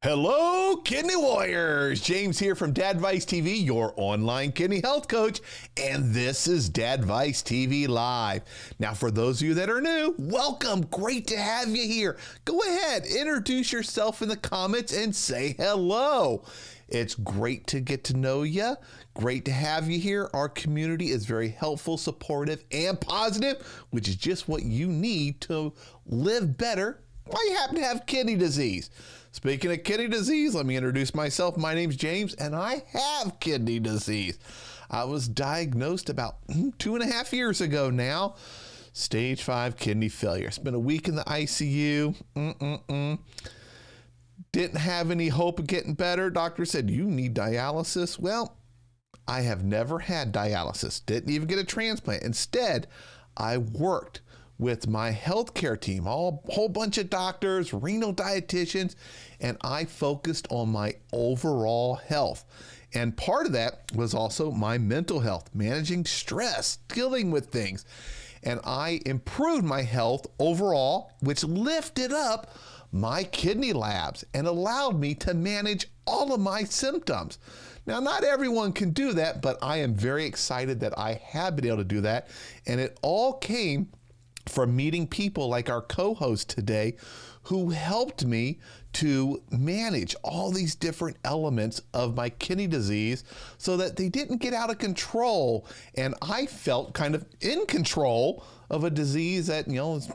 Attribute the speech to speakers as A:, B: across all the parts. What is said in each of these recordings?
A: Hello, Kidney Warriors. James here from Dadvice TV, your online kidney health coach, and this is Dadvice TV Live. Now, for those of you that are new, welcome. Great to have you here. Go ahead, introduce yourself in the comments and say hello. It's great to get to know you. Great to have you here. Our community is very helpful, supportive, and positive, which is just what you need to live better while you happen to have kidney disease. Speaking of kidney disease, let me introduce myself. My name's James, and I have kidney disease. I was diagnosed about 2.5 years ago now. Stage 5 kidney failure. Spent a week in the ICU. Didn't have any hope of getting better. Doctor said, you need dialysis. Well, I have never had dialysis. Didn't even get a transplant. Instead, I worked with my healthcare team, a whole bunch of doctors, renal dietitians, and I focused on my overall health. And part of that was also my mental health, managing stress, dealing with things. And I improved my health overall, which lifted up my kidney labs and allowed me to manage all of my symptoms. Now, not everyone can do that, but I am very excited that I have been able to do that. And it all came from meeting people like our co-host today who helped me to manage all these different elements of my kidney disease so that they didn't get out of control. And I felt kind of in control of a disease that, is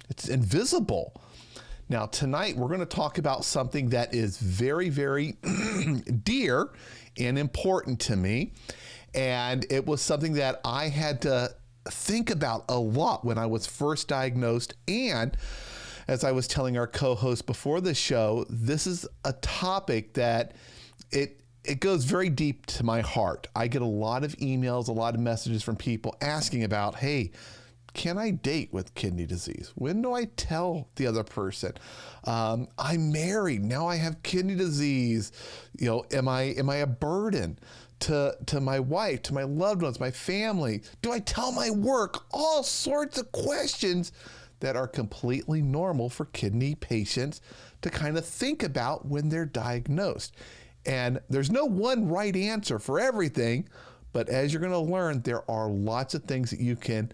A: it's invisible. Now, tonight, we're going to talk about something that is very, very dear and important to me. And it was something that I had to think about a lot when I was first diagnosed. And as I was telling our co-host before the show, this is a topic that it goes very deep to my heart. I get a lot of emails, a lot of messages from people asking about, hey, can I date with kidney disease? When do I tell the other person? I'm married, now I have kidney disease. Am I a burden to my wife, to my loved ones, my family? Do I tell my work? All sorts of questions that are completely normal for kidney patients to kind of think about when they're diagnosed. And there's no one right answer for everything, but as you're going to learn, there are lots of things that you can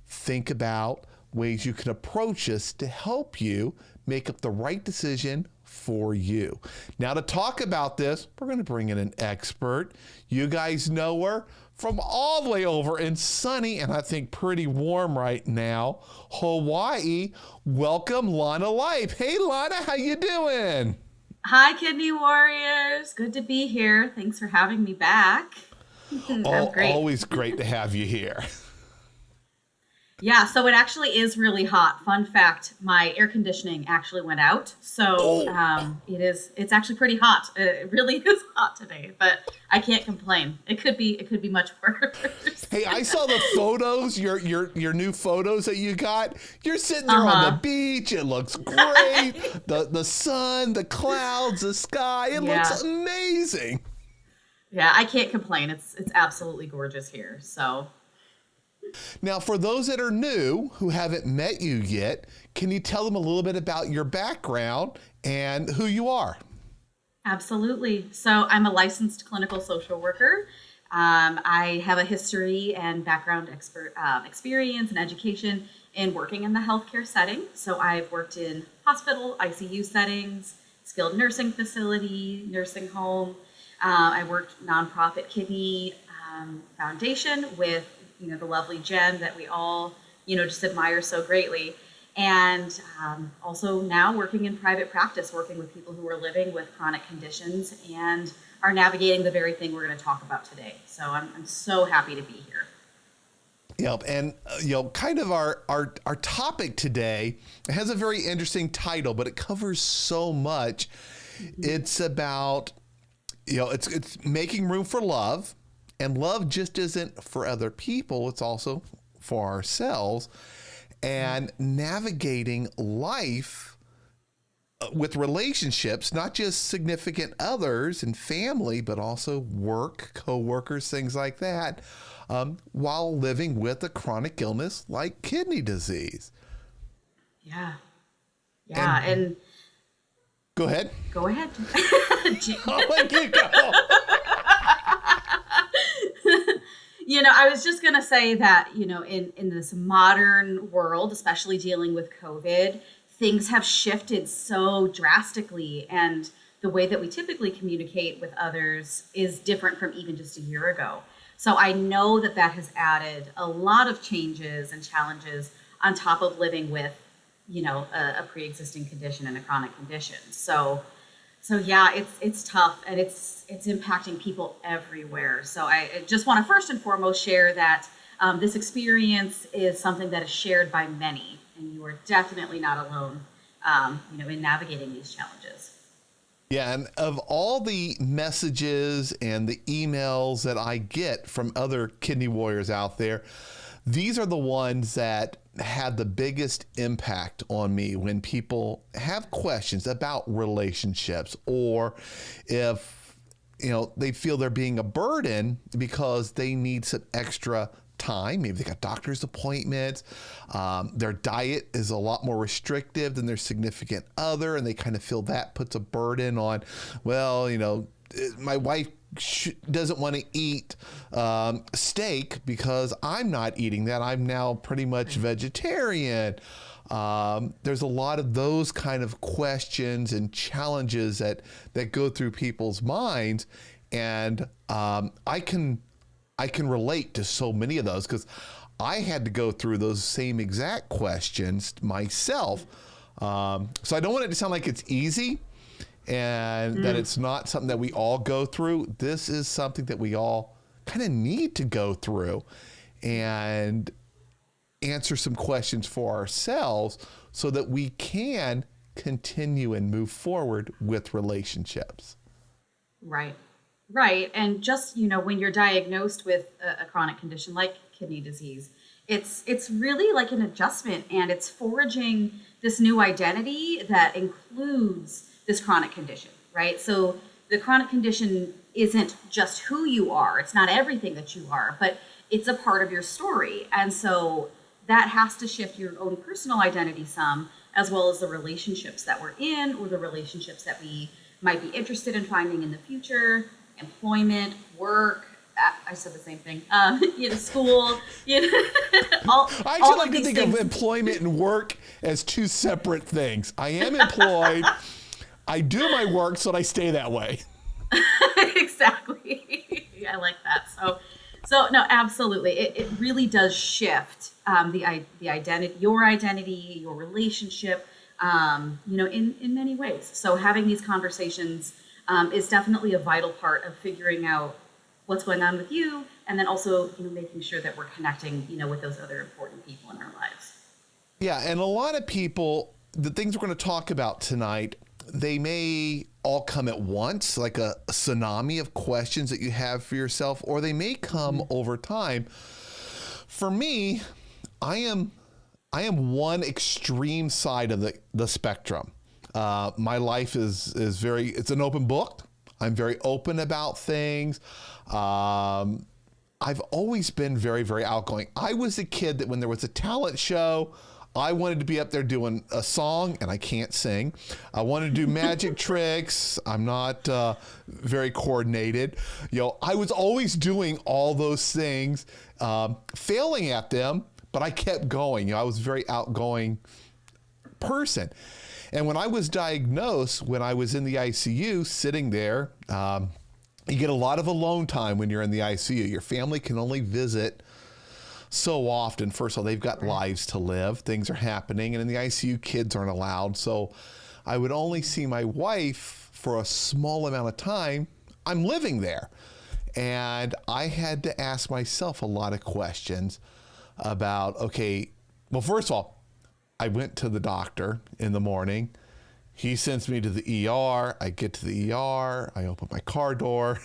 A: think about, ways you can approach this to help you make up the right decision for you. Now, to talk about this, we're going to bring in an expert. You guys know her from all the way over in sunny and I think pretty warm right now, Hawaii. Welcome, Lana Life. Hey, Lana, how you doing?
B: Hi, Kidney Warriors. Good to be here. Thanks for having me back. I'm great.
A: Always great to have you here.
B: Yeah, so it actually is really hot. Fun fact, my air conditioning actually went out. So it's actually pretty hot. It really is hot today, but I can't complain. It could be much worse.
A: Hey, I saw the photos, your new photos that you got. You're sitting there on the beach. It looks great. The sun, the clouds, the sky. It looks amazing.
B: Yeah, I can't complain. It's absolutely gorgeous here. So
A: now, for those that are new, who haven't met you yet, can you tell them a little bit about your background and who you are?
B: Absolutely. So I'm a licensed clinical social worker. I have a history and background experience and education in working in the healthcare setting. So I've worked in hospital, ICU settings, skilled nursing facility, nursing home. I worked nonprofit kidney foundation with the lovely Jen that we all, just admire so greatly. And also now working in private practice, working with people who are living with chronic conditions and are navigating the very thing we're going to talk about today. So I'm so happy to be here.
A: Yep. And, kind of our topic today has a very interesting title, but it covers so much. Mm-hmm. It's about, it's making room for love. And love just isn't for other people, it's also for ourselves. And navigating life with relationships, not just significant others and family, but also work, coworkers, things like that, while living with a chronic illness like kidney disease.
B: Yeah. And
A: Go ahead.
B: Go ahead.
A: I'll let you go.
B: I was just going to say that, in this modern world, especially dealing with COVID, things have shifted so drastically. And the way that we typically communicate with others is different from even just a year ago. So I know that has added a lot of changes and challenges on top of living with, a pre-existing condition and a chronic condition. So yeah, it's tough, and it's impacting people everywhere. So I just want to first and foremost share that this experience is something that is shared by many, and you are definitely not alone, in navigating these challenges.
A: Yeah, and of all the messages and the emails that I get from other kidney warriors out there, these are the ones that had the biggest impact on me when people have questions about relationships, or if they feel they're being a burden because they need some extra time. Maybe they got doctor's appointments. Their diet is a lot more restrictive than their significant other, and they kind of feel that puts a burden on, my wife doesn't want to eat steak because I'm not eating that. I'm now pretty much vegetarian. There's a lot of those kind of questions and challenges that go through people's minds. And I can relate to so many of those because I had to go through those same exact questions myself. So I don't want it to sound like it's easy and that it's not something that we all go through. This is something that we all kind of need to go through and answer some questions for ourselves so that we can continue and move forward with relationships.
B: Right. And just, when you're diagnosed with a chronic condition like kidney disease, it's really like an adjustment, and it's forging this new identity that includes this chronic condition, right? So the chronic condition isn't just who you are. It's not everything that you are, but it's a part of your story. And so that has to shift your own personal identity some, as well as the relationships that we're in, or the relationships that we might be interested in finding in the future, employment, work. I said the same thing. School.
A: I actually like to think of employment and work as two separate things. I am employed. I do my work so that I stay that way.
B: Exactly. I like that. So no, absolutely. It really does shift the identity, your relationship, in many ways. So having these conversations is definitely a vital part of figuring out what's going on with you, and then also making sure that we're connecting with those other important people in our lives.
A: Yeah, and a lot of people, the things we're going to talk about tonight, they may all come at once, like a tsunami of questions that you have for yourself, or they may come over time. For me, I am one extreme side of the spectrum. My life is it's an open book. I'm very open about things. I've always been very, very outgoing. I was a kid that when there was a talent show, I wanted to be up there doing a song, and I can't sing. I wanted to do magic tricks. I'm not very coordinated. I was always doing all those things, failing at them, but I kept going. I was a very outgoing person. And when I was diagnosed, when I was in the ICU, sitting there, you get a lot of alone time when you're in the ICU. Your family can only visit so often. First of all, they've got lives to live. Things are happening. And in the ICU, kids aren't allowed. So I would only see my wife for a small amount of time. I'm living there. And I had to ask myself a lot of questions about, okay, well, first of all, I went to the doctor in the morning. He sends me to the ER. I get to the ER. I open my car door.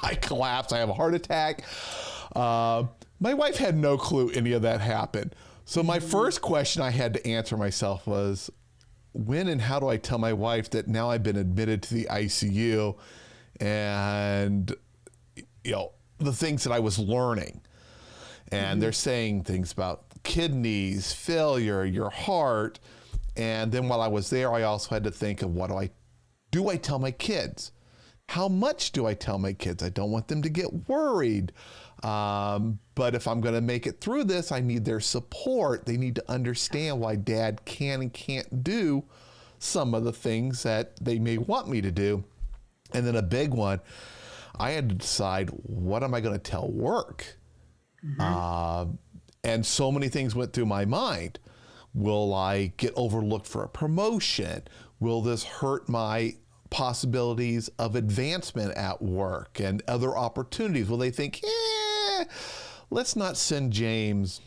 A: I collapse. I have a heart attack. My wife had no clue any of that happened. So my first question I had to answer myself was, when and how do I tell my wife that now I've been admitted to the ICU and, the things that I was learning? And they're saying things about kidneys, failure, your heart. And then while I was there, I also had to think of what do I do I tell my kids? How much do I tell my kids? I don't want them to get worried. But if I'm going to make it through this, I need their support. They need to understand why dad can and can't do some of the things that they may want me to do. And then a big one, I had to decide, what am I going to tell work? And so many things went through my mind. Will I get overlooked for a promotion? Will this hurt my possibilities of advancement at work and other opportunities? Will they think, let's not send James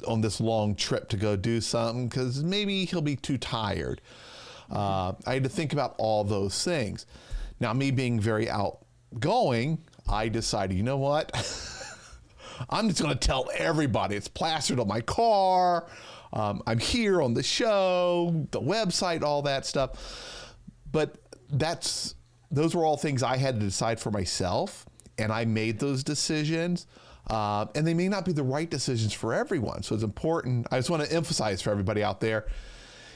A: on this long trip to go do something because maybe he'll be too tired. I had to think about all those things. Now, me being very outgoing, I decided, you know what? I'm just going to tell everybody. It's plastered on my car. I'm here on the show, the website, all that stuff. But those were all things I had to decide for myself, and I made those decisions. And they may not be the right decisions for everyone. So it's important. I just want to emphasize for everybody out there,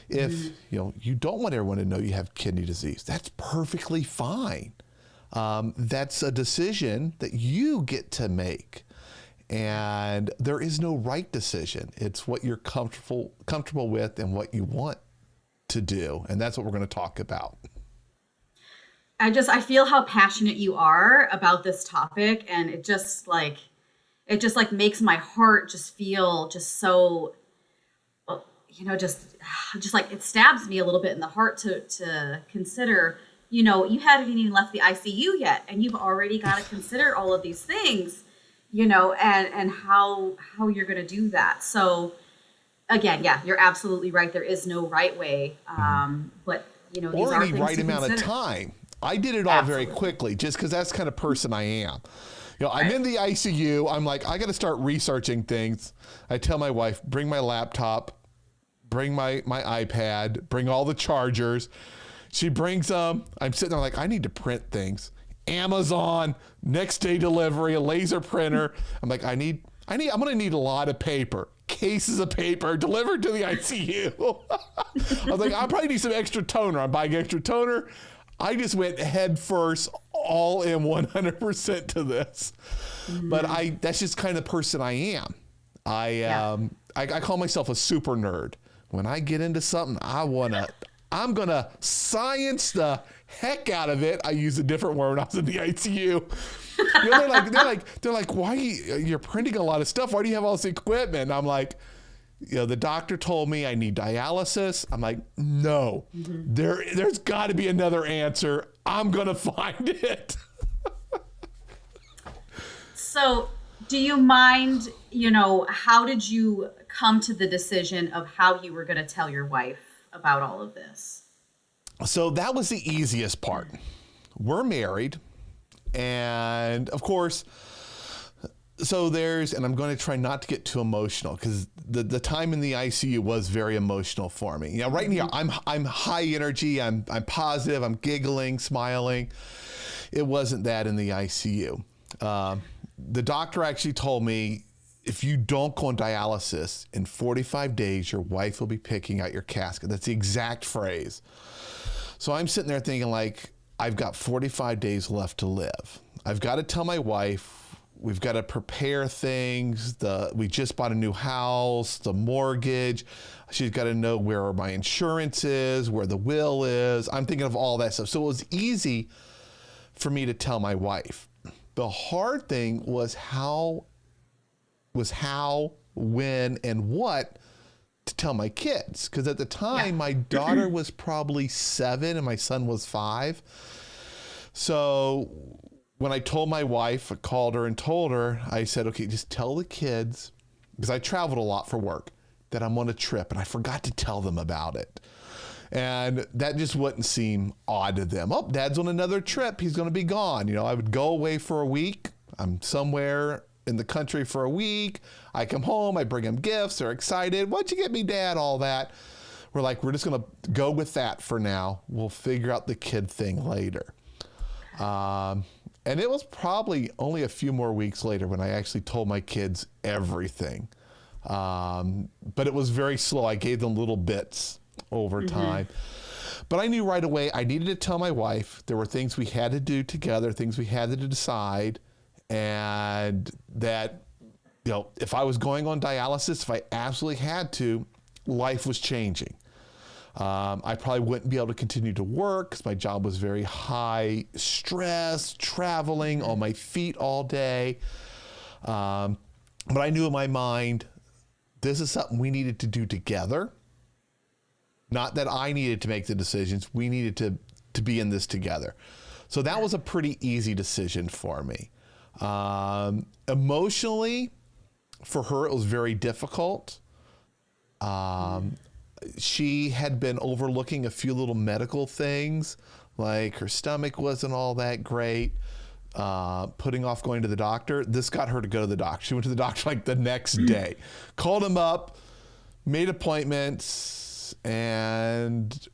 A: if you don't want everyone to know you have kidney disease, that's perfectly fine. That's a decision that you get to make. And there is no right decision. It's what you're comfortable with and what you want to do. And that's what we're going to talk about.
B: I feel how passionate you are about this topic, and it just makes my heart just feel just so, just like it stabs me a little bit in the heart to consider, you haven't even left the ICU yet, and you've already got to consider all of these things, and how you're going to do that. So again, yeah, you're absolutely right. There is no right way. But these
A: or
B: are
A: any
B: things
A: right
B: to
A: amount
B: consider.
A: of time. I did it all very quickly just because that's the kind of person I am. I'm in the ICU. I'm like, I got to start researching things. I tell my wife, bring my laptop, bring my iPad, bring all the chargers. She brings them. I'm sitting there like, I need to print things. Amazon, next day delivery, a laser printer. I'm like, I'm going to need a lot of paper, cases of paper delivered to the ICU. I was like, I'll probably need some extra toner. I'm buying extra toner. I just went head first, all in 100% to this. But that's just kind of the person I am. I call myself a super nerd. When I get into something, I'm going to science the heck out of it. I use a different word when I was in the ICU. They're like, why you're printing a lot of stuff? Why do you have all this equipment? And I'm like, the doctor told me I need dialysis. I'm like, no, there's got to be another answer. I'm going to find it.
B: So do you mind, how did you come to the decision of how you were going to tell your wife about all of this?
A: So that was the easiest part. We're married. And of course, and I'm going to try not to get too emotional because the time in the ICU was very emotional for me. Right now I'm high energy. I'm positive. I'm giggling, smiling. It wasn't that in the ICU. The doctor actually told me, if you don't go on dialysis in 45 days, your wife will be picking out your casket. That's the exact phrase. So I'm sitting there thinking like, I've got 45 days left to live. I've got to tell my wife, we've got to prepare things. We just bought a new house, the mortgage. She's got to know where my insurance is, where the will is. I'm thinking of all that stuff. So it was easy for me to tell my wife. The hard thing was how, when, and what to tell my kids. Because at the time, my daughter was probably 7 and my son was 5. So when I told my wife, I called her and told her, I said, okay, just tell the kids, because I traveled a lot for work, that I'm on a trip, and I forgot to tell them about it. And that just wouldn't seem odd to them. Oh, Dad's on another trip. He's going to be gone. I would go away for a week. I'm somewhere in the country for a week. I come home. I bring them gifts. They're excited. What'd you get me, Dad? All that. We're just going to go with that for now. We'll figure out the kid thing later. And it was probably only a few more weeks later when I actually told my kids everything. But it was very slow. I gave them little bits over time. But I knew right away I needed to tell my wife there were things we had to do together, things we had to decide, and that, if I was going on dialysis, if I absolutely had to, life was changing. I probably wouldn't be able to continue to work because my job was very high stress, traveling on my feet all day. But I knew in my mind, this is something we needed to do together. Not that I needed to make the decisions. We needed to be in this together. So that was a pretty easy decision for me. Emotionally, for her, it was very difficult. She had been overlooking a few little medical things, like her stomach wasn't all that great, putting off going to the doctor. This got her to go to the doctor. She went to the doctor like the next day, called him up, made appointments, and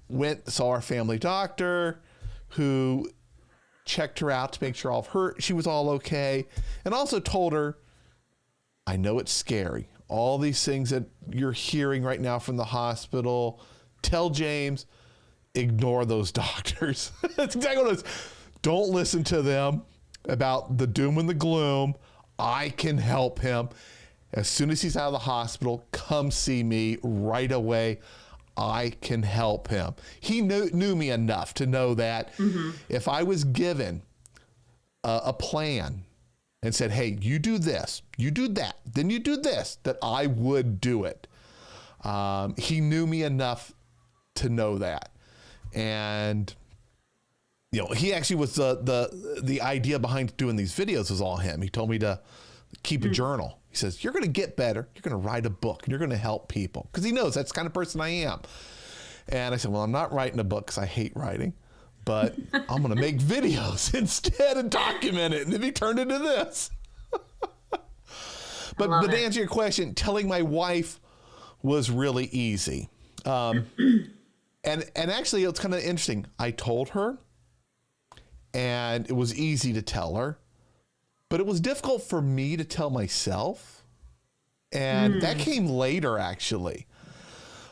A: saw our family doctor, who checked her out to make sure she was all okay, and also told her, I know it's scary. All these things that you're hearing right now from the hospital, tell James, ignore those doctors. That's exactly what it is. Don't listen to them about the doom and the gloom. I can help him. As soon as he's out of the hospital, come see me right away. I can help him. He knew me enough to know that if I was given a plan and said, hey, you do this, you do that, then you do this, that I would do it. He knew me enough to know that. And, he actually was the idea behind doing these videos was all him. He told me to keep a journal. He says, you're going to get better. You're going to write a book and you're going to help people. Because he knows that's the kind of person I am. And I said, well, I'm not writing a book because I hate writing. But I'm going to make videos instead and document it. And then he turned into this. But to answer your question, telling my wife was really easy. And actually, it's kind of interesting. I told her, and it was easy to tell her. But it was difficult for me to tell myself. And that came later, actually,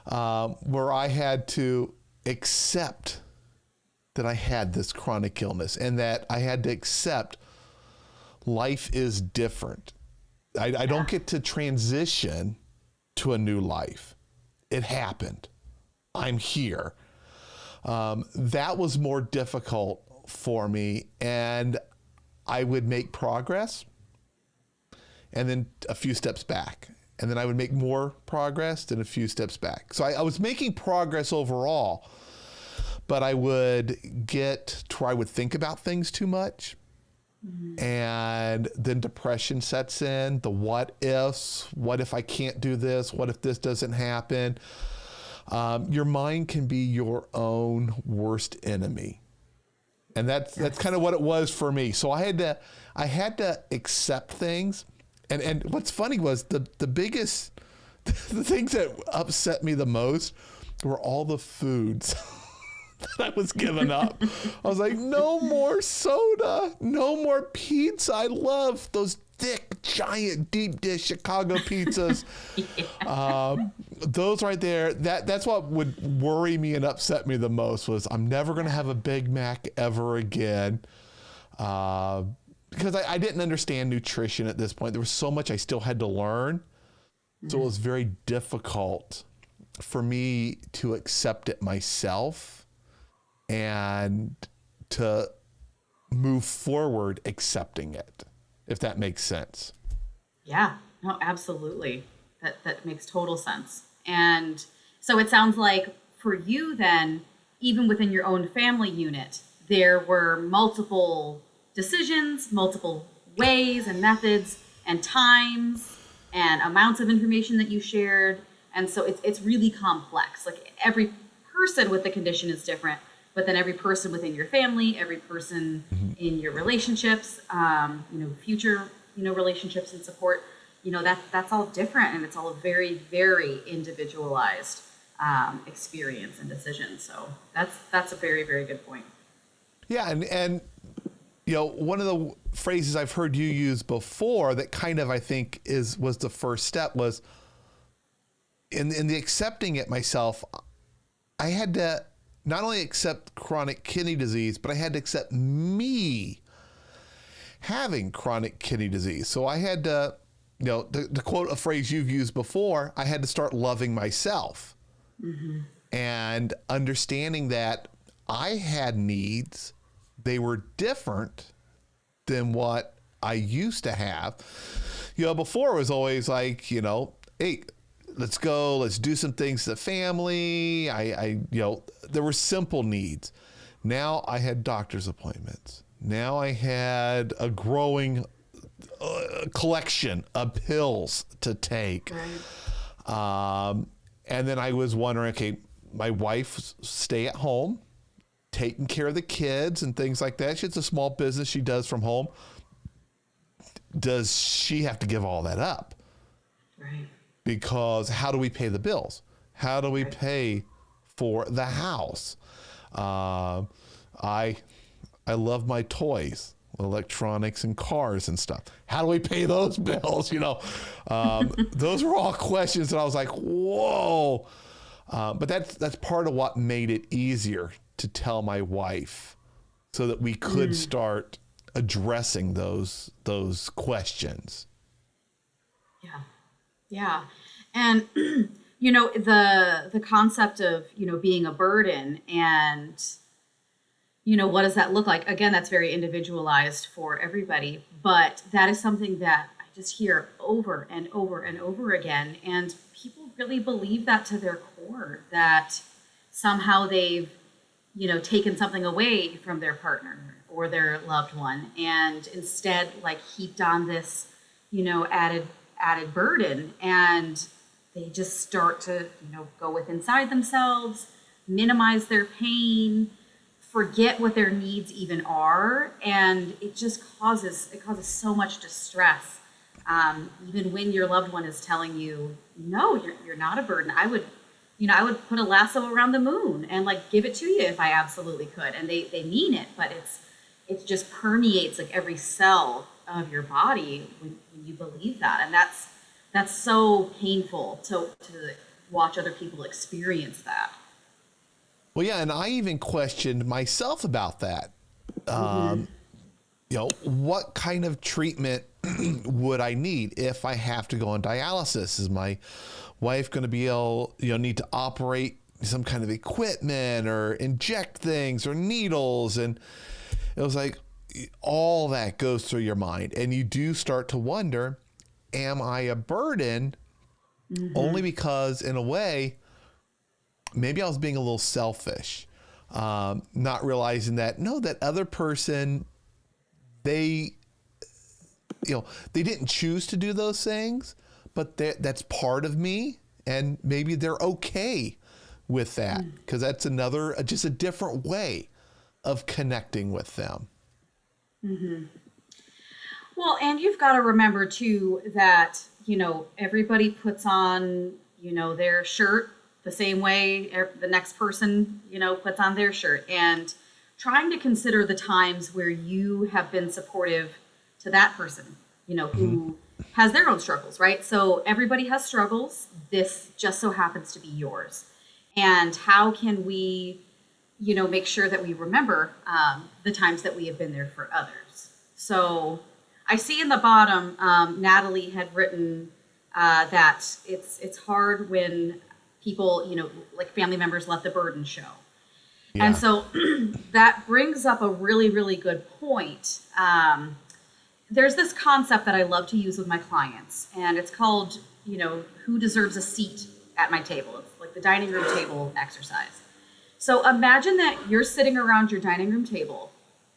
A: where I had to accept that I had this chronic illness and that I had to accept life is different. I don't get to transition to a new life. It happened. I'm here. That was more difficult for me, and I would make progress and then a few steps back. And then I would make more progress, then a few steps back. So I was making progress overall, but I would get to where I would think about things too much. And then depression sets in, the what ifs, what if I can't do this? What if this doesn't happen? Your mind can be your own worst enemy. And that's kind of what it was for me. So I had to accept things. And what's funny was the things that upset me the most were all the foods that I was giving up. I was like, no more soda, no more pizza. I love those thick, giant, deep dish Chicago pizzas. Those right there, that's what would worry me and upset me the most was I'm never going to have a Big Mac ever again. Because I didn't understand nutrition at this point. There was so much I still had to learn. So it was very difficult for me to accept it myself and to move forward accepting it, if that makes sense.
B: Yeah, no, absolutely. That makes total sense. And so it sounds like for you then, even within your own family unit, there were multiple decisions, multiple ways and methods and times and amounts of information that you shared. And so it's really complex. Like every person with the condition is different, but then every person within your family, every person in your relationships, future, relationships and support, that's all different. And it's all a very, very individualized experience and decision. So that's a very, very good point.
A: Yeah. And one of the phrases I've heard you use before that kind of, I think was the first step was in the accepting it myself. I had to not only accept chronic kidney disease, but I had to accept me having chronic kidney disease. So I had to, to quote a phrase you've used before, I had to start loving myself and understanding that I had needs. They were different than what I used to have. Before it was always like, hey, let's go, let's do some things to the family. There were simple needs. Now I had doctor's appointments. Now I had a growing collection of pills to take. Right. And then I was wondering, okay, my wife stay at home, taking care of the kids and things like that. She has a small business she does from home. Does she have to give all that up?
B: Right.
A: Because how do we pay the bills? How do we pay for the house? I love my toys, electronics and cars and stuff. How do we pay those bills? Those were all questions that I was like, whoa. But that's part of what made it easier to tell my wife so that we could start addressing those questions.
B: Yeah. Yeah. And, the concept of, being a burden and, what does that look like? Again, that's very individualized for everybody, but that is something that I just hear over and over and over again. And people really believe that to their core, that somehow they've, taken something away from their partner or their loved one, and instead heaped on this, added burden, and they just start to, go inside themselves, minimize their pain, forget what their needs even are, and it just causes so much distress. Even when your loved one is telling you, no, you're not a burden. I would put a lasso around the moon and give it to you if I absolutely could. And they mean it, but it just permeates every cell of your body when you believe that. And that's so painful to watch other people experience that.
A: Well, yeah, and I even questioned myself about that. What kind of treatment would I need if I have to go on dialysis? Is my wife going to be able, need to operate some kind of equipment or inject things or needles? And it was like all that goes through your mind, and you do start to wonder, am I a burden? Only because in a way, maybe I was being a little selfish, not realizing that, no, that other person, they didn't choose to do those things, but that's part of me, and maybe they're okay with that, because that's just a different way of connecting with them.
B: Well, and you've got to remember too that, everybody puts on, their shirt the same way the next person, puts on their shirt, and trying to consider the times where you have been supportive to that person, who has their own struggles, right? So everybody has struggles. This just so happens to be yours. And how can we, make sure that we remember the times that we have been there for others? So I see in the bottom, Natalie had written that it's hard when people, family members let the burden show. Yeah. And so that brings up a really, really good point. There's this concept that I love to use with my clients, and it's called, who deserves a seat at my table? It's like the dining room table exercise. So imagine that you're sitting around your dining room table,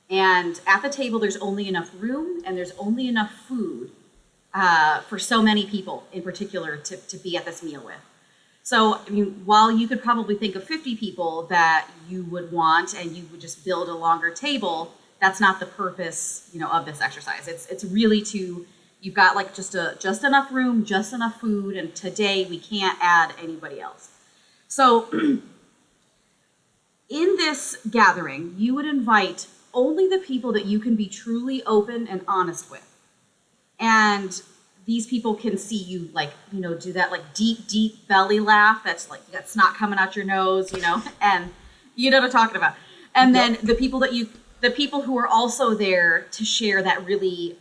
B: and at the table there's only enough room and there's only enough food for so many people in particular to be at this meal with. So, while you could probably think of 50 people that you would want, and you would just build a longer table, that's not the purpose, of this exercise. It's really you've got just enough room, just enough food, and today we can't add anybody else. So, in this gathering, you would invite only the people that you can be truly open and honest with. And these people can see you do that deep belly laugh. That's you got snot coming out your nose, and, You know what I'm talking about. And then
A: Yep.
B: the people who are also there to share that really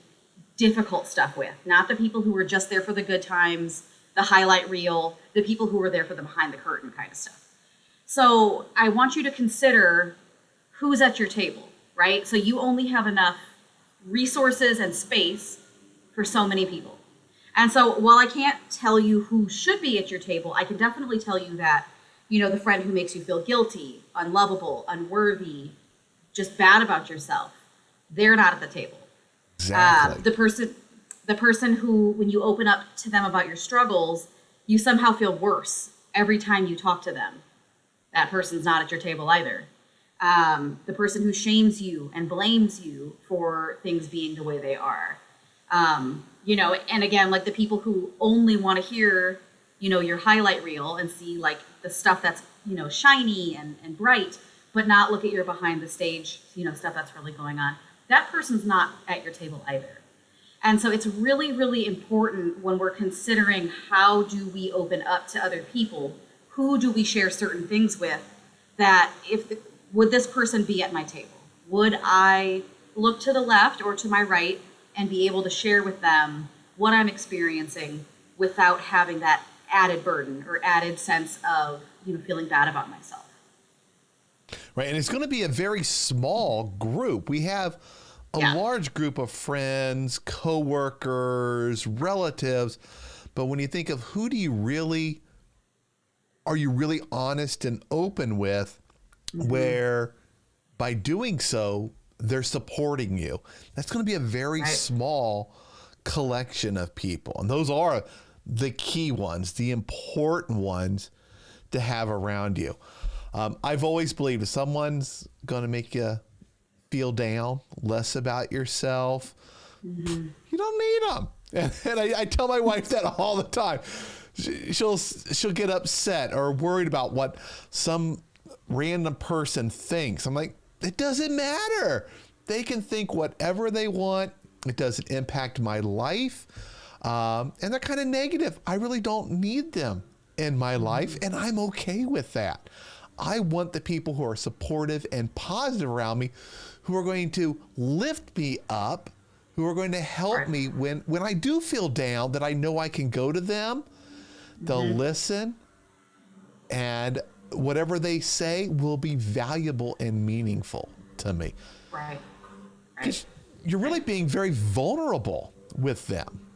B: difficult stuff with, not the people who were just there for the good times, the highlight reel, the people who were there for the behind the curtain kind of stuff. So I want you to consider who's at your table, right? So you only have enough resources and space for so many people. And so while I can't tell you who should be at your table, I can definitely tell you that, the friend who makes you feel guilty, unlovable, unworthy, just bad about yourself, they're not at the table.
A: Exactly.
B: The person who, when you open up to them about your struggles, you somehow feel worse every time you talk to them. That person's not at your table either. The person who shames you and blames you for things being the way they are. And again, like the people who only want to hear, your highlight reel and see like the stuff that's, shiny and bright, but not look at your behind the stage, stuff that's really going on. That person's not at your table either. And so it's really, really important when we're considering how do we open up to other people, who do we share certain things with, that would this person be at my table? Would I look to the left or to my right and be able to share with them what I'm experiencing without having that added burden or added sense of, feeling bad about myself?
A: Right. And it's going to be a very small group. We have a large group of friends, coworkers, relatives. But when you think of who are you really honest and open with, where by doing so, they're supporting you. That's going to be a very small collection of people. And those are the key ones, the important ones to have around you. I've always believed if someone's going to make you feel down, less about yourself, you don't need them. And I tell my wife that all the time. She'll get upset or worried about what some random person thinks. I'm like, it doesn't matter. They can think whatever they want. It doesn't impact my life. And they're kind of negative. I really don't need them in my life, and I'm okay with that. I want the people who are supportive and positive around me, who are going to lift me up, who are going to help me when I do feel down, that I know I can go to them. They'll listen, and whatever they say will be valuable and meaningful to me.
B: Right.
A: Because you're really being very vulnerable with them.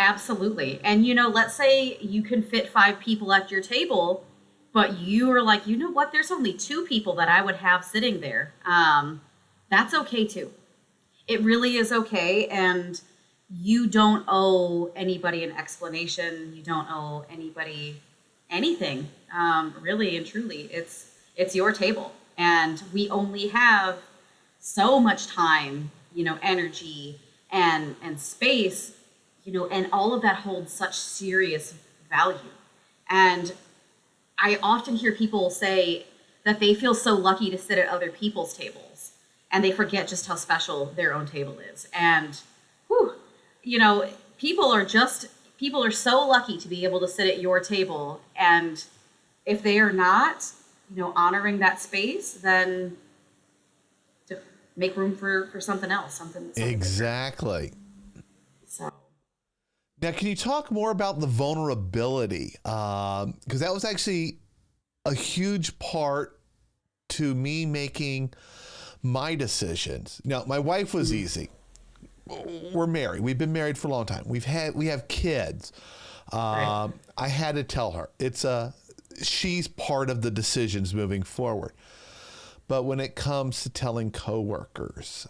B: Absolutely. And, let's say you can fit 5 people at your table, but you are like, what? There's only 2 people that I would have sitting there. That's okay too. It really is okay. And you don't owe anybody an explanation. You don't owe anybody anything. Really and truly, it's your table. And we only have so much time, energy and space, and all of that holds such serious value. And I often hear people say that they feel so lucky to sit at other people's tables, and they forget just how special their own table is. And, people are so lucky to be able to sit at your table. And if they are not, honoring that space, then to make room for something else, something
A: Exactly.
B: So.
A: Now, can you talk more about the vulnerability? Because that was actually a huge part to me making my decisions. Now, my wife was easy. We're married. We've been married for a long time. We have kids. I had to tell her she's part of the decisions moving forward. But when it comes to telling coworkers,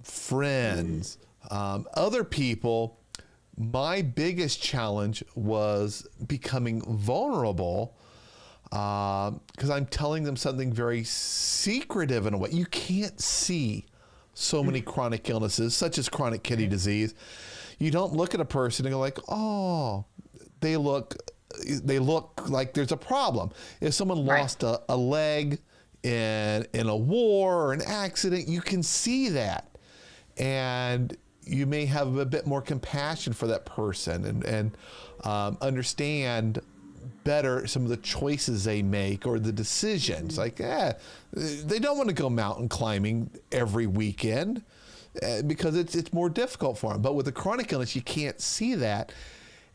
A: friends, other people, my biggest challenge was becoming vulnerable, because I'm telling them something very secretive in a way. You can't see so many chronic illnesses, such as chronic kidney disease. You don't look at a person and go like, oh, they look like there's a problem. If someone lost a leg in a war or an accident, you can see that. And you may have a bit more compassion for that person and understand better some of the choices they make or the decisions. Like, they don't want to go mountain climbing every weekend because it's more difficult for them. But with a chronic illness, you can't see that.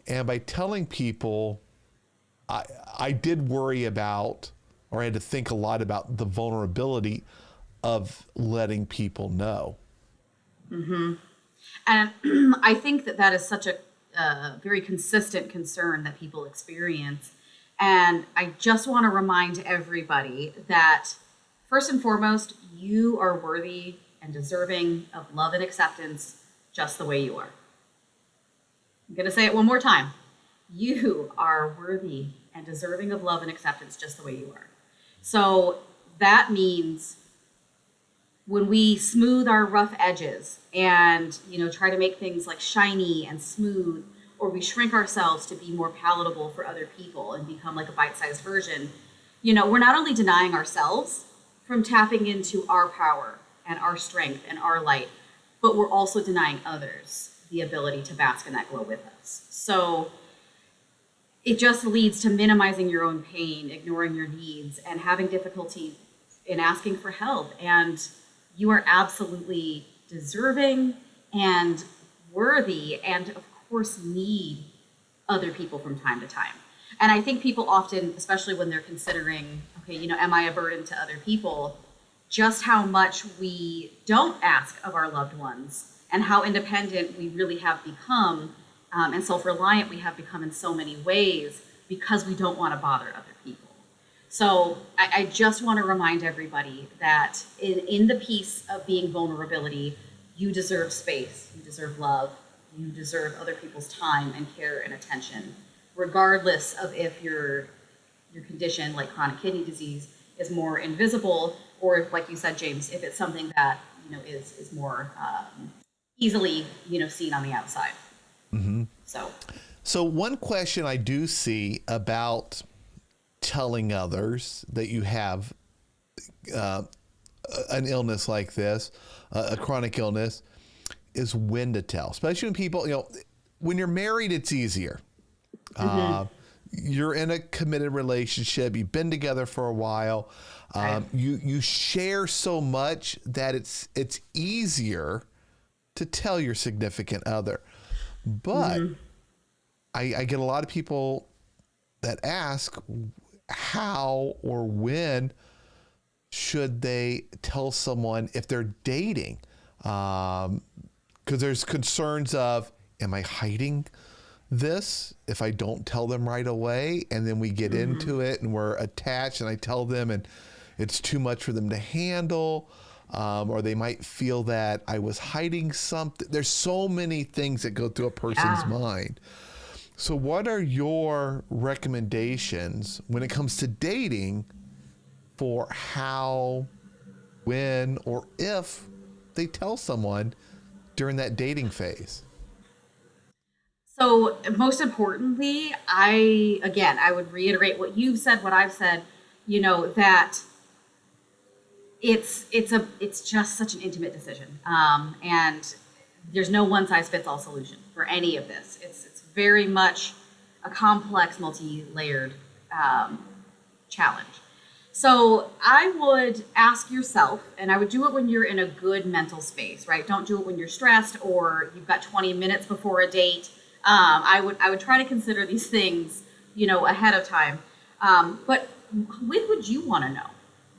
A: And by telling people, I did worry about, or I had to think a lot about the vulnerability of letting people know.
B: Mm-hmm. And I think that is such a very consistent concern that people experience. And I just want to remind everybody that first and foremost, you are worthy and deserving of love and acceptance just the way you are. I'm going to say it one more time. You are worthy and deserving of love and acceptance just the way you are. So that means when we smooth our rough edges and, try to make things like shiny and smooth, or we shrink ourselves to be more palatable for other people and become like a bite-sized version, we're not only denying ourselves from tapping into our power and our strength and our light, but we're also denying others the ability to bask in that glow with us. So it just leads to minimizing your own pain, ignoring your needs, and having difficulty in asking for help. And you are absolutely deserving and worthy, and of course need other people from time to time. And I think people often, especially when they're considering, okay, am I a burden to other people, just how much we don't ask of our loved ones and how independent we really have become, and self-reliant we have become in so many ways because we don't want to bother other people. So I just want to remind everybody that in the piece of being vulnerability, you deserve space, you deserve love, you deserve other people's time and care and attention, regardless of if your condition, like chronic kidney disease, is more invisible, or if, like you said, James, if it's something that is more easily seen on the outside.
A: Mm-hmm.
B: So
A: one question I do see about telling others that you have an illness like this, a chronic illness, is when to tell, especially when people, when you're married, it's easier. Mm-hmm. You're in a committed relationship. You've been together for a while. You share so much that it's easier to tell your significant other. But mm-hmm. I get a lot of people that ask how or when should they tell someone if they're dating, because there's concerns of, am I hiding this if I don't tell them right away? And then we get mm-hmm. into it and we're attached and I tell them and it's too much for them to handle. Or they might feel that I was hiding something. There's so many things that go through a person's mind. So what are your recommendations when it comes to dating for how, when, or if they tell someone during that dating phase?
B: So most importantly, I would reiterate what you've said, what I've said, that it's just such an intimate decision. And there's no one size fits all solution for any of this. It's very much a complex, multi-layered challenge. So I would ask yourself, and I would do it when you're in a good mental space, right? Don't do it when you're stressed or you've got 20 minutes before a date. I would try to consider these things, ahead of time. But when would you want to know,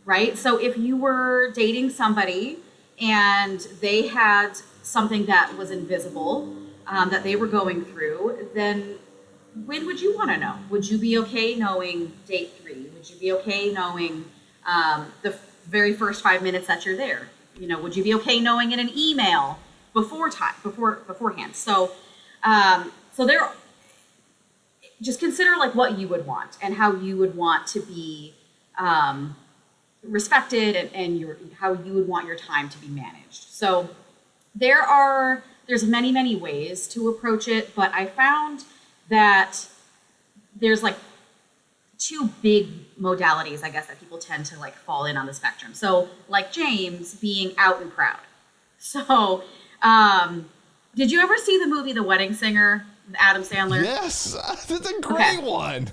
B: right? So if you were dating somebody and they had something that was invisible, that they were going through, then when would you want to know? Would you be okay knowing date 3? Would you be okay knowing the very first 5 minutes that you're there? Would you be okay knowing in an email beforehand? So there, just consider like what you would want and how you would want to be respected and how you would want your time to be managed. So there's many, many ways to approach it, but I found that there's like 2 big modalities, I guess, that people tend to like fall in on the spectrum. So like James being out and proud. So, did you ever see the movie The Wedding Singer with Adam Sandler?
A: Yes, that's a great one.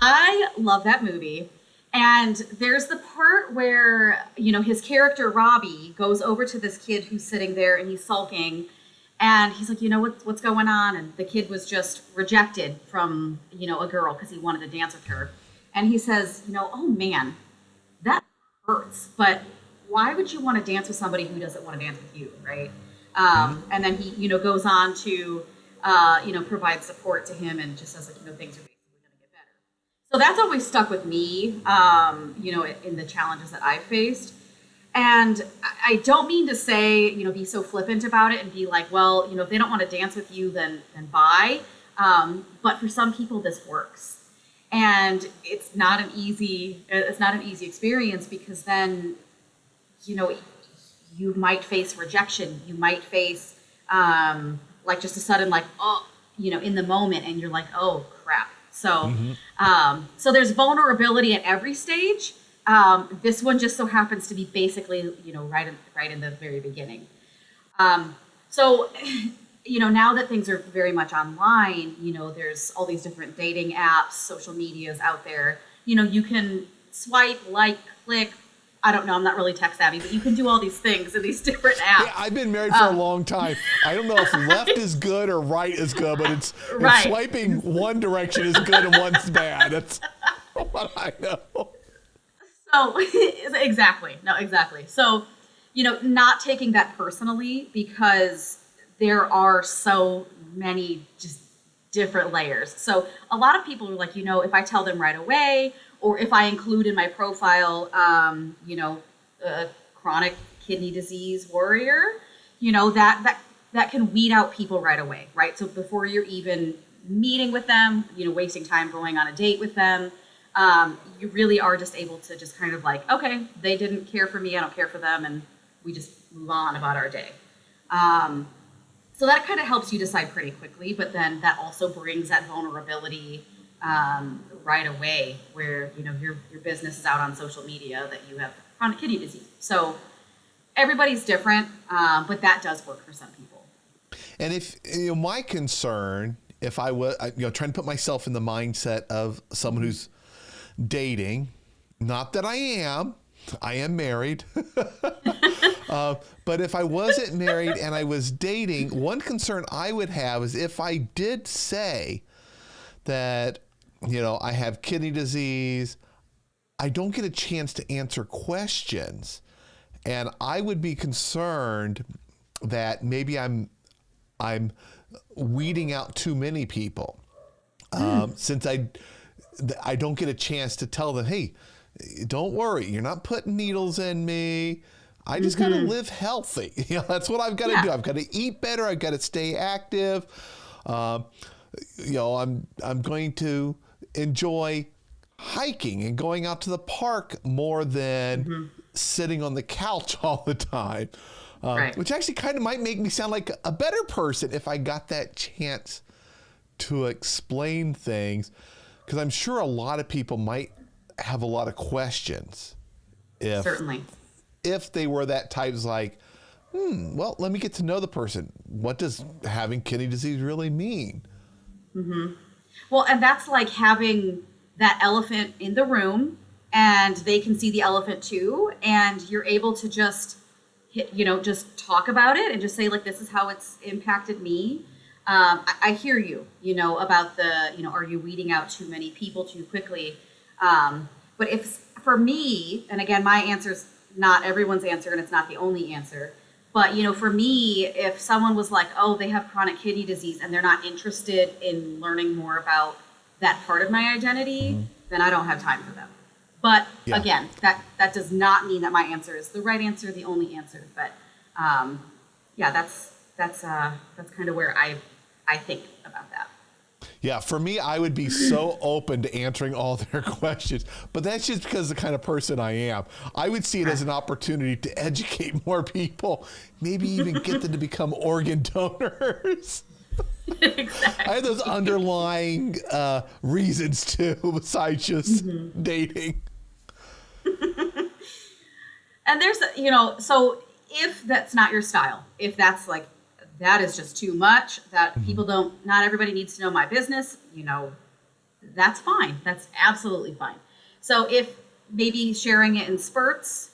B: I love that movie. And there's the part where, his character, Robbie, goes over to this kid who's sitting there and he's sulking. And he's like, what's going on? And the kid was just rejected from, a girl because he wanted to dance with her. And he says, oh man, that hurts. But why would you want to dance with somebody who doesn't want to dance with you, right? And then he, goes on to, provide support to him and just says, like, things are basically going to get better. So that's always stuck with me, in the challenges that I've faced. And I don't mean to say, be so flippant about it and be like, well, if they don't want to dance with you, then bye. But for some people, this works. And it's not an easy experience, because then, you might face rejection. You might face like just a sudden, like, in the moment, and you're like, oh crap. So, so there's vulnerability at every stage. This one just so happens to be basically, right in the very beginning. So, now that things are very much online, there's all these different dating apps, social medias out there. You can swipe, like, click. I don't know. I'm not really tech savvy, but you can do all these things in these different apps.
A: Yeah, I've been married for a long time. I don't know if left is good or right is good, but it's swiping one direction is good and one's bad. That's what I know.
B: So exactly. So, not taking that personally, because there are so many just different layers. So a lot of people are like, if I tell them right away, or if I include in my profile, a chronic kidney disease warrior, that can weed out people right away, right? So before you're even meeting with them, wasting time going on a date with them, you really are just able to just kind of like, okay, they didn't care for me, I don't care for them, and we just move on about our day. So that kind of helps you decide pretty quickly, but then that also brings that vulnerability right away, where your business is out on social media that you have chronic kidney disease. So everybody's different, but that does work for some people.
A: And if my concern, if I was trying to put myself in the mindset of someone who's dating, not that I am married, but if I wasn't married and I was dating, one concern I would have is if I did say that, I have kidney disease, I don't get a chance to answer questions. And I would be concerned that maybe I'm weeding out too many people, since I don't get a chance to tell them, hey, don't worry, you're not putting needles in me. I just got to live healthy. That's what I've got to do. I've got to eat better. I've got to stay active. I'm going to enjoy hiking and going out to the park more than sitting on the couch all the time, which actually kind of might make me sound like a better person if I got that chance to explain things, because I'm sure a lot of people might have a lot of questions if they were that type, like, well, let me get to know the person. What does having kidney disease really mean?
B: Well, and that's like having that elephant in the room, and they can see the elephant too, and you're able to just just talk about it and just say, like, this is how it's impacted me. I hear you, about the, are you weeding out too many people too quickly? But if, for me, and again, my answer's not everyone's answer, and it's not the only answer, but, for me, if someone was like, oh, they have chronic kidney disease and they're not interested in learning more about that part of my identity, then I don't have time for them. But again, that does not mean that my answer is the right answer, the only answer. But that's kind of where I think about that.
A: Yeah, for me, I would be so open to answering all their questions, but that's just because of the kind of person I am. I would see it as an opportunity to educate more people, maybe even get them to become organ donors.
B: Exactly. I
A: have those underlying reasons too, besides just dating.
B: And there's, so if that's not your style, if that's like, that is just too much, that people not everybody needs to know my business, that's fine. That's absolutely fine. So if maybe sharing it in spurts,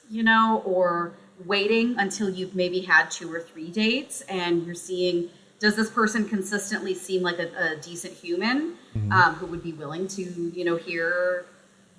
B: or waiting until you've maybe had 2 or 3 dates and you're seeing, does this person consistently seem like a decent human, who would be willing to, hear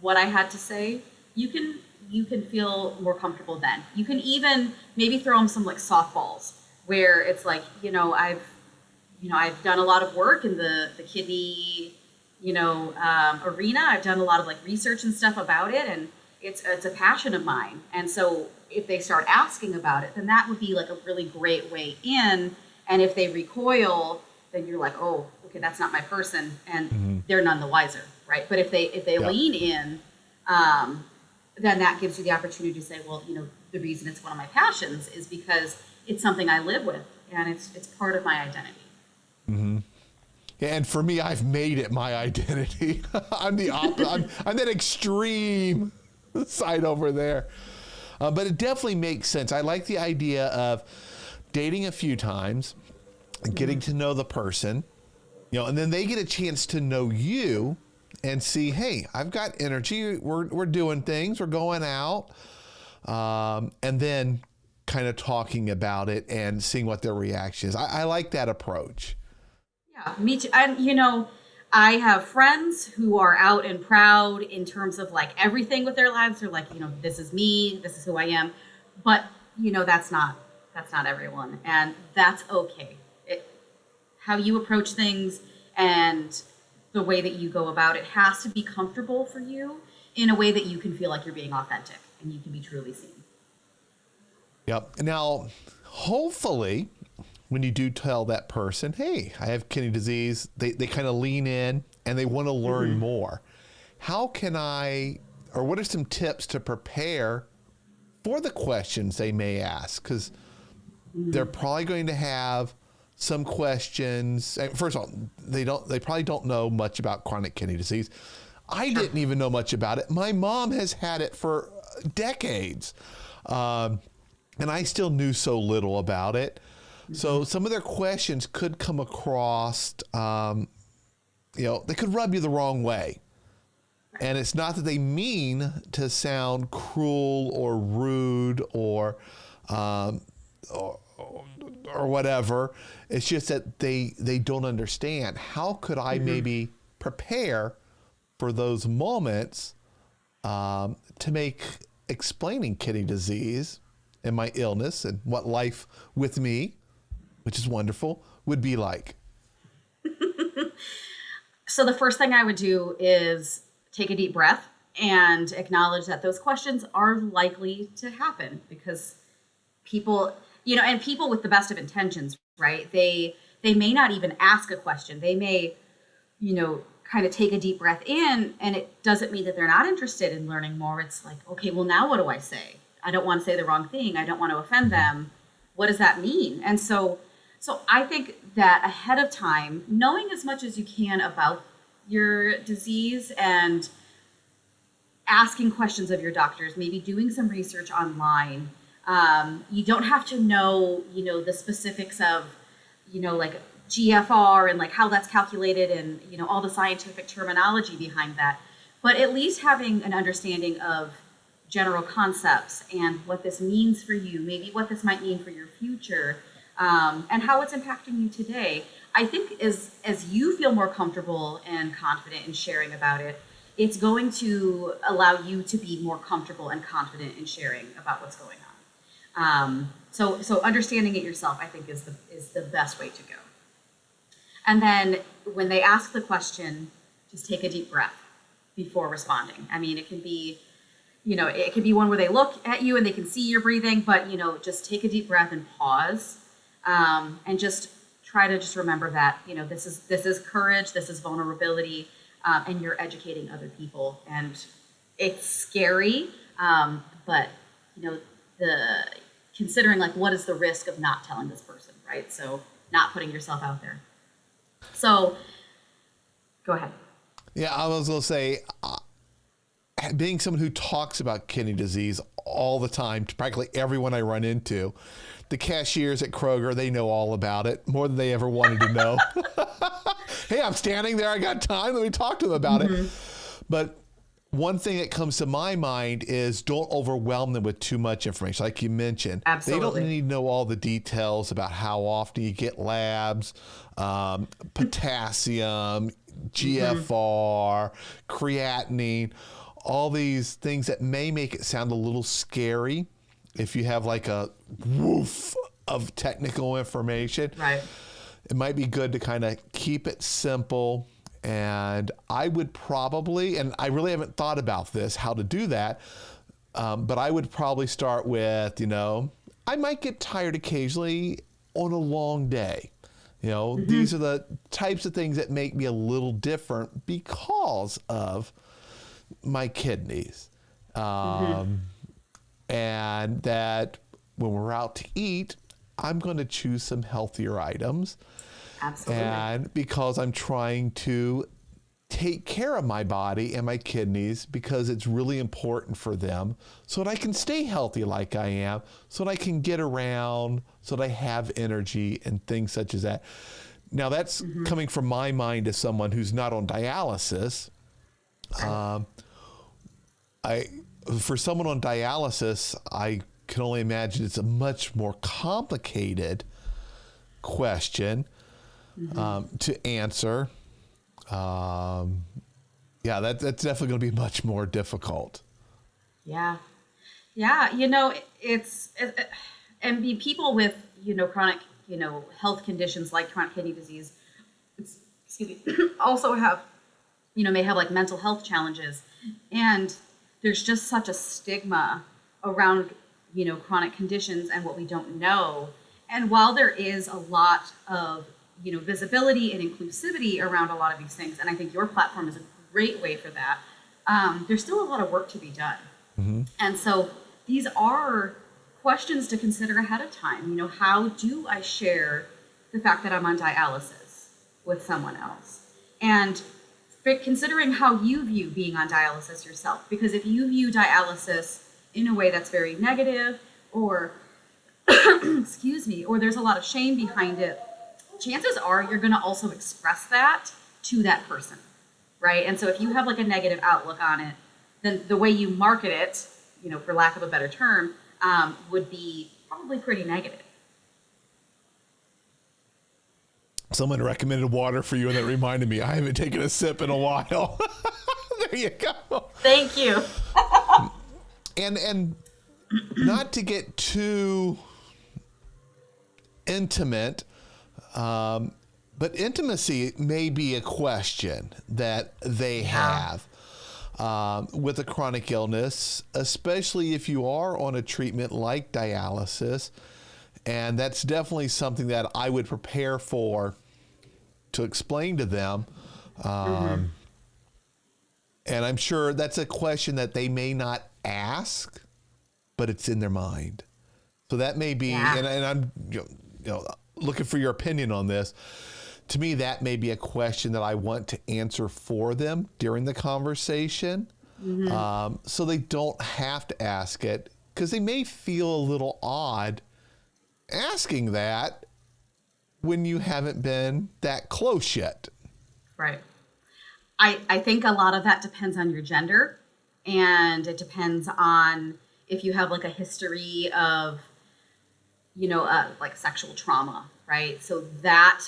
B: what I had to say? You can feel more comfortable then. You can even maybe throw them some like softballs where it's like, I've done a lot of work in the kidney, arena. I've done a lot of like research and stuff about it, and it's a passion of mine. And so if they start asking about it, then that would be like a really great way in. And if they recoil, then you're like, oh, okay, that's not my person, and they're none the wiser, right? But if they lean in, then that gives you the opportunity to say, well, the reason it's one of my passions is because it's something I live with, and it's part of my identity.
A: Mm-hmm. And for me, I've made it my identity. I'm the opposite. I'm that extreme side over there. But it definitely makes sense. I like the idea of dating a few times, getting to know the person, and then they get a chance to know you and see, hey, I've got energy. We're doing things. We're going out. And then kind of talking about it and seeing what their reaction is. I like that approach.
B: Yeah, me too. And, I have friends who are out and proud in terms of like everything with their lives. They're like, this is me, this is who I am. But, that's not everyone. And that's okay. How you approach things and the way that you go about it has to be comfortable for you in a way that you can feel like you're being authentic and you can be truly seen.
A: Yep. Now, hopefully, when you do tell that person, hey, I have kidney disease, they kind of lean in and they want to learn more. How can what are some tips to prepare for the questions they may ask? Because they're probably going to have some questions. First of all, they probably don't know much about chronic kidney disease. I didn't even know much about it. My mom has had it for decades. And I still knew so little about it. So some of their questions could come across, they could rub you the wrong way. And it's not that they mean to sound cruel or rude or whatever. It's just that they don't understand. How could I maybe prepare for those moments to make explaining kidney disease and my illness and what life with me, which is wonderful, would be like?
B: So the first thing I would do is take a deep breath and acknowledge that those questions are likely to happen because people, and people with the best of intentions, right? They may not even ask a question. They may, kind of take a deep breath in, and it doesn't mean that they're not interested in learning more. It's like, okay, well, now what do I say? I don't want to say the wrong thing. I don't want to offend them. What does that mean? And so I think that ahead of time, knowing as much as you can about your disease and asking questions of your doctors, maybe doing some research online. You don't have to know, the specifics of, like GFR and like how that's calculated and, all the scientific terminology behind that. But at least having an understanding of general concepts and what this means for you, maybe what this might mean for your future, and how it's impacting you today. I think as you feel more comfortable and confident in sharing about it, it's going to allow you to be more comfortable and confident in sharing about what's going on. So understanding it yourself, I think, is the best way to go. And then when they ask the question, just take a deep breath before responding. I mean, it can be, it can be one where they look at you and they can see you're breathing, but, just take a deep breath and pause, and just try to just remember that, this is courage, this is vulnerability, and you're educating other people. And it's scary, but, considering like what is the risk of not telling this person, right? So not putting yourself out there. So go ahead.
A: Yeah, I was going to say, being someone who talks about kidney disease all the time to practically everyone I run into, the cashiers at Kroger, they know all about it, more than they ever wanted to know. Hey, I'm standing there. I got time. Let me talk to them about it. But one thing that comes to my mind is don't overwhelm them with too much information. Like you mentioned,
B: Absolutely.
A: they don't need to know all the details about how often you get labs, potassium, GFR, creatinine, all these things that may make it sound a little scary if you have like a woof of technical information.
B: Right.
A: It might be good to kind of keep it simple. And I would probably, and I really haven't thought about this, how to do that, but I would probably start with, I might get tired occasionally on a long day. These are the types of things that make me a little different because of my kidneys. And that when we're out to eat, I'm going to choose some healthier items.
B: Absolutely.
A: And because I'm trying to take care of my body and my kidneys because it's really important for them so that I can stay healthy like I am, so that I can get around, so that I have energy and things such as that. Now that's coming from my mind as someone who's not on dialysis. For someone on dialysis, I can only imagine it's a much more complicated question to answer. Yeah, that's definitely going to be much more difficult.
B: Yeah. And be people with, chronic, health conditions like chronic kidney disease, excuse me, also have, may have like mental health challenges. And there's just such a stigma around, chronic conditions and what we don't know. And while there is a lot of, visibility and inclusivity around a lot of these things, and I think your platform is a great way for that, there's still a lot of work to be done. And so these are questions to consider ahead of time. How do I share the fact that I'm on dialysis with someone else? And considering how you view being on dialysis yourself, because if you view dialysis in a way that's very negative or, excuse me, or there's a lot of shame behind it, chances are you're going to also express that to that person, right? And so if you have like a negative outlook on it, then the way you market it, for lack of a better term, would be probably pretty negative.
A: Someone recommended water for you, and that reminded me, I haven't taken a sip in a while. There you go.
B: Thank you.
A: And not to get too intimate, but intimacy may be a question that they have with a chronic illness, especially if you are on a treatment like dialysis. And that's definitely something that I would prepare for to explain to them. And I'm sure that's a question that they may not ask, but it's in their mind. So that may be, and I'm looking for your opinion on this. To me, that may be a question that I want to answer for them during the conversation. So they don't have to ask it, because they may feel a little odd asking that when you haven't been that close yet.
B: Right. I think a lot of that depends on your gender, and it depends on if you have like a history of, like sexual trauma, right? So that,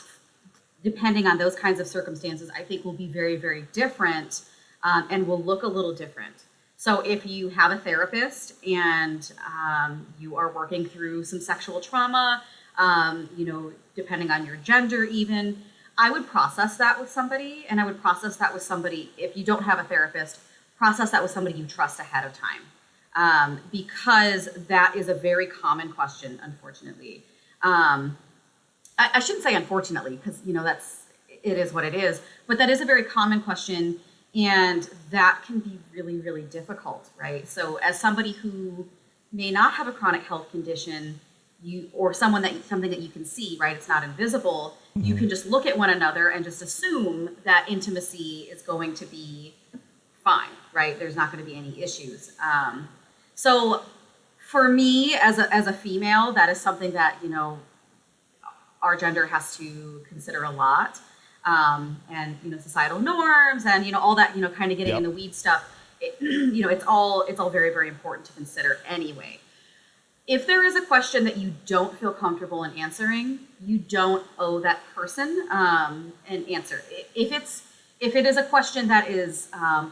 B: depending on those kinds of circumstances, I think will be very, very different, and will look a little different. So if you have a therapist and you are working through some sexual trauma, depending on your gender even, I would process that with somebody, and I would process that with somebody, if you don't have a therapist, process that with somebody you trust ahead of time, because that is a very common question, unfortunately. I shouldn't say unfortunately, because, it is what it is, but that is a very common question, and that can be really, really difficult, right? So as somebody who may not have a chronic health condition, or something that you can see, right? It's not invisible. You can just look at one another and just assume that intimacy is going to be fine, right? There's not going to be any issues. So for me, as a female, that is something that, our gender has to consider a lot. and societal norms and all that kind of getting in the weed stuff. It's all very, very important to consider anyway. If there is a question that you don't feel comfortable in answering, you don't owe that person an answer. If it is a question that is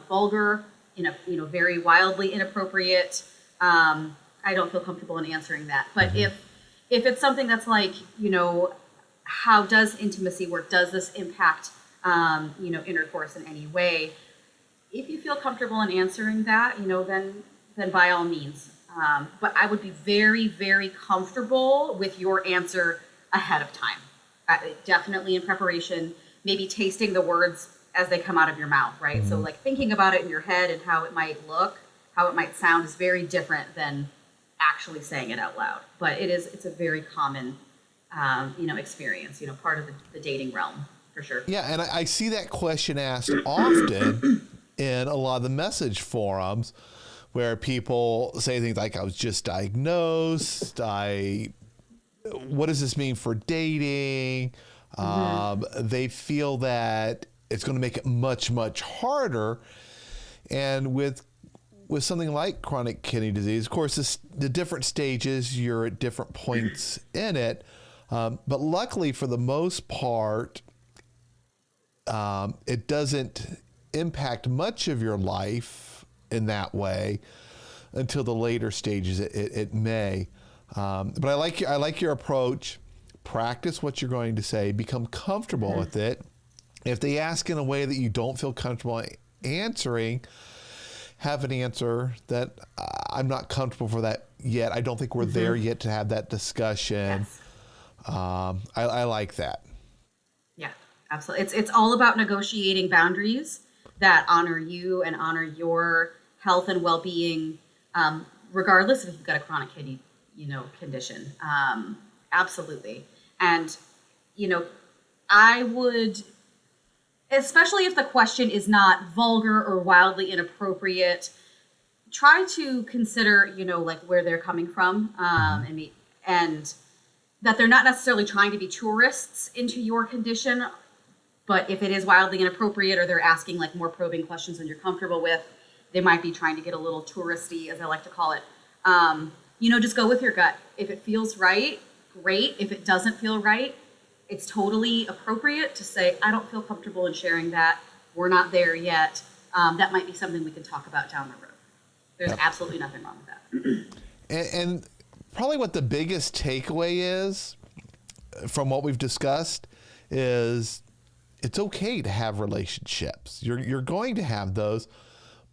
B: vulgar, very wildly inappropriate, I don't feel comfortable in answering that. But if it's something that's like, how does intimacy work? Does this impact, intercourse in any way? If you feel comfortable in answering that, then by all means. But I would be very, very comfortable with your answer ahead of time. Definitely in preparation, maybe tasting the words as they come out of your mouth, right? Mm-hmm. So like thinking about it in your head and how it might look, how it might sound is very different than actually saying it out loud. But it's a very common, experience, part of the dating realm for sure.
A: Yeah, and I see that question asked often in a lot of the message forums where people say things like, I was just diagnosed, what does this mean for dating? They feel that it's going to make it much, much harder. And with something like chronic kidney disease, of course, the different stages, you're at different points in it. But luckily, for the most part, it doesn't impact much of your life in that way until the later stages. It may. But I like your approach. Practice what you're going to say. Become comfortable with it. If they ask in a way that you don't feel comfortable answering, have an answer that I'm not comfortable for that yet. I don't think we're there yet to have that discussion.
B: Yes.
A: I like that.
B: Yeah, absolutely. It's all about negotiating boundaries that honor you and honor your health and well-being, regardless if you've got a chronic kidney, condition. Absolutely. And, I would, especially if the question is not vulgar or wildly inappropriate, try to consider, like where they're coming from, and that they're not necessarily trying to be tourists into your condition. But if it is wildly inappropriate or they're asking like more probing questions than you're comfortable with, they might be trying to get a little touristy, as I like to call it. Just go with your gut. If it feels right, great. If it doesn't feel right, it's totally appropriate to say, I don't feel comfortable in sharing that. We're not there yet. That might be something we can talk about down the road. There's absolutely nothing wrong with that.
A: And probably what the biggest takeaway is from what we've discussed is it's okay to have relationships. You're going to have those,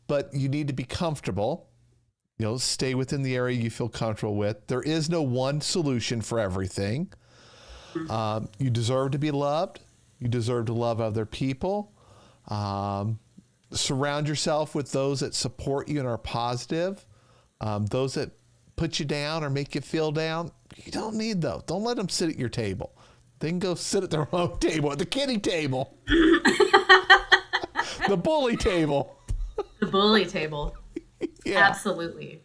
A: but you need to be comfortable. Stay within the area you feel comfortable with. There is no one solution for everything. You deserve to be loved. You deserve to love other people. Surround yourself with those that support you and are positive. Those that put you down or make you feel down, you don't need those. Don't let them sit at your table. They can go sit at their own table, at the kiddie table. The bully table.
B: The bully table.
A: Yeah.
B: Absolutely.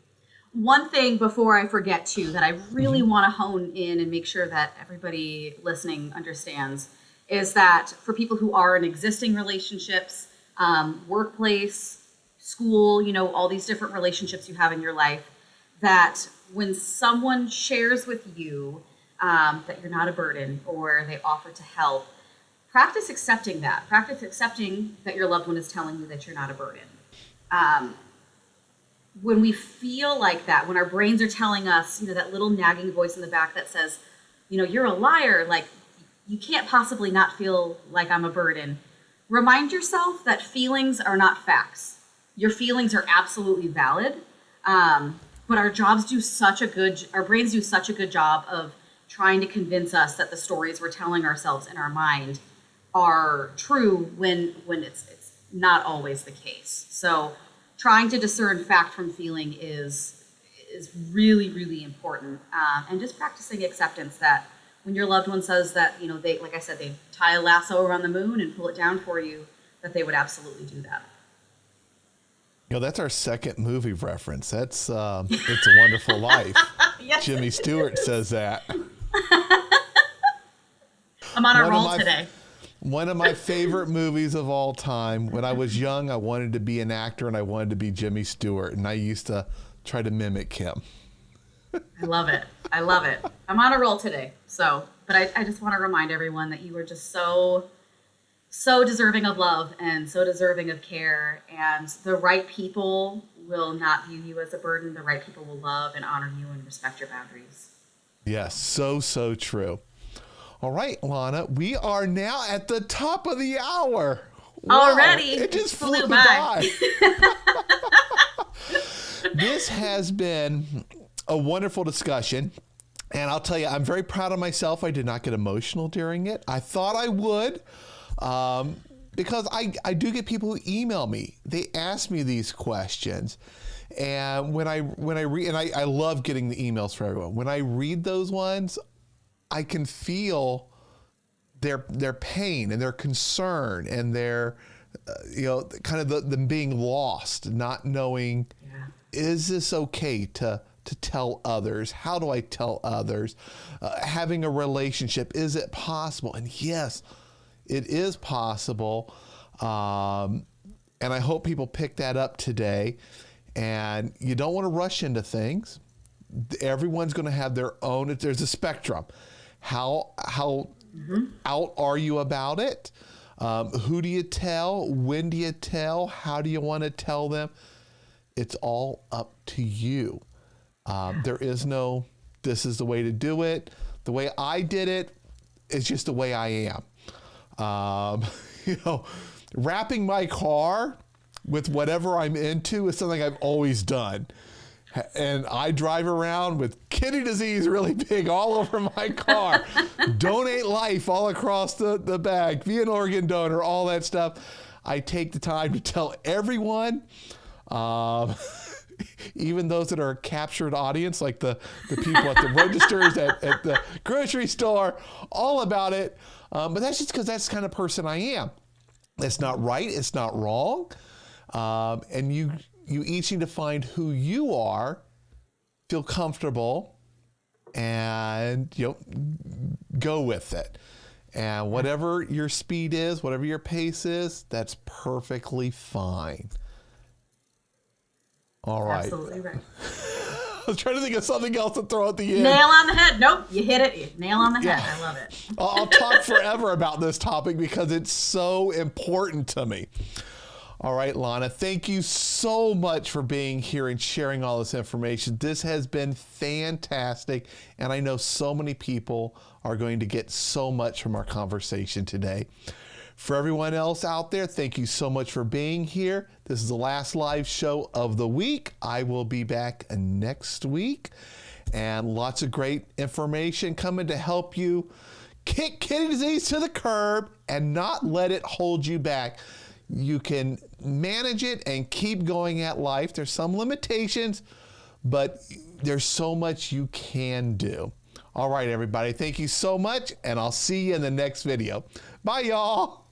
B: One thing before I forget too, that I really want to hone in and make sure that everybody listening understands is that for people who are in existing relationships, workplace, school, all these different relationships you have in your life, that when someone shares with you that you're not a burden or they offer to help, practice accepting that. Practice accepting that your loved one is telling you that you're not a burden. When we feel like that, when our brains are telling us, that little nagging voice in the back that says, you're a liar, like you can't possibly not feel like I'm a burden. Remind yourself that feelings are not facts. Your feelings are absolutely valid. But our brains do such a good job of trying to convince us that the stories we're telling ourselves in our mind are true when it's not always the case. So trying to discern fact from feeling is really, really important. And just practicing acceptance that when your loved one says that, they, like I said, they tie a lasso around the moon and pull it down for you, that they would absolutely do that.
A: That's our second movie reference. That's It's a Wonderful Life.
B: Yes,
A: Jimmy Stewart says that.
B: I'm on a roll today.
A: One of my favorite movies of all time. When I was young, I wanted to be an actor and I wanted to be Jimmy Stewart. And I used to try to mimic him.
B: I love it. I love it. I'm on a roll today. But I just want to remind everyone that you are just so deserving of love and so deserving of care. And the right people will not view you as a burden. The right people will love and honor you and respect your boundaries.
A: Yes, so true. All right, Lana, we are now at the top of the hour. Wow,
B: already?
A: It just flew by. This has been a wonderful discussion. And I'll tell you, I'm very proud of myself. I did not get emotional during it. I thought I would, because I do get people who email me. They ask me these questions. And when I read, and I love getting the emails from everyone. When I read those ones, I can feel their pain and their concern and their, kind of them being lost, not knowing, is this okay to tell others? How do I tell others? Having a relationship, is it possible? And yes, it is possible. And I hope people pick that up today. And you don't want to rush into things. Everyone's going to have their own, there's a spectrum. How out are you about it? Who do you tell? When do you tell? How do you want to tell them? It's all up to you. There is no, this is the way to do it. The way I did it is just the way I am. Wrapping my car with whatever I'm into is something I've always done. And I drive around with kidney disease really big all over my car. Donate life all across the bag. Be an organ donor, all that stuff. I take the time to tell everyone, even those that are a captured audience, like the people at the registers, at the grocery store, all about it. But that's just because that's the kind of person I am. It's not right. It's not wrong. And you each need to find who you are, feel comfortable, and go with it. And whatever your speed is, whatever your pace is, that's perfectly fine. All right.
B: Absolutely right.
A: I was trying to think of something else to throw at the end.
B: Nail on the head. Nope, you hit it. Nail on the head. I love it.
A: I'll talk forever about this topic because it's so important to me. All right, Lana, thank you so much for being here and sharing all this information. This has been fantastic, and I know so many people are going to get so much from our conversation today. For everyone else out there, thank you so much for being here. This is the last live show of the week. I will be back next week, and lots of great information coming to help you kick kidney disease to the curb and not let it hold you back. You can manage it and keep going at life. There's some limitations, but there's so much you can do. All right, everybody. Thank you so much, and I'll see you in the next video. Bye, y'all.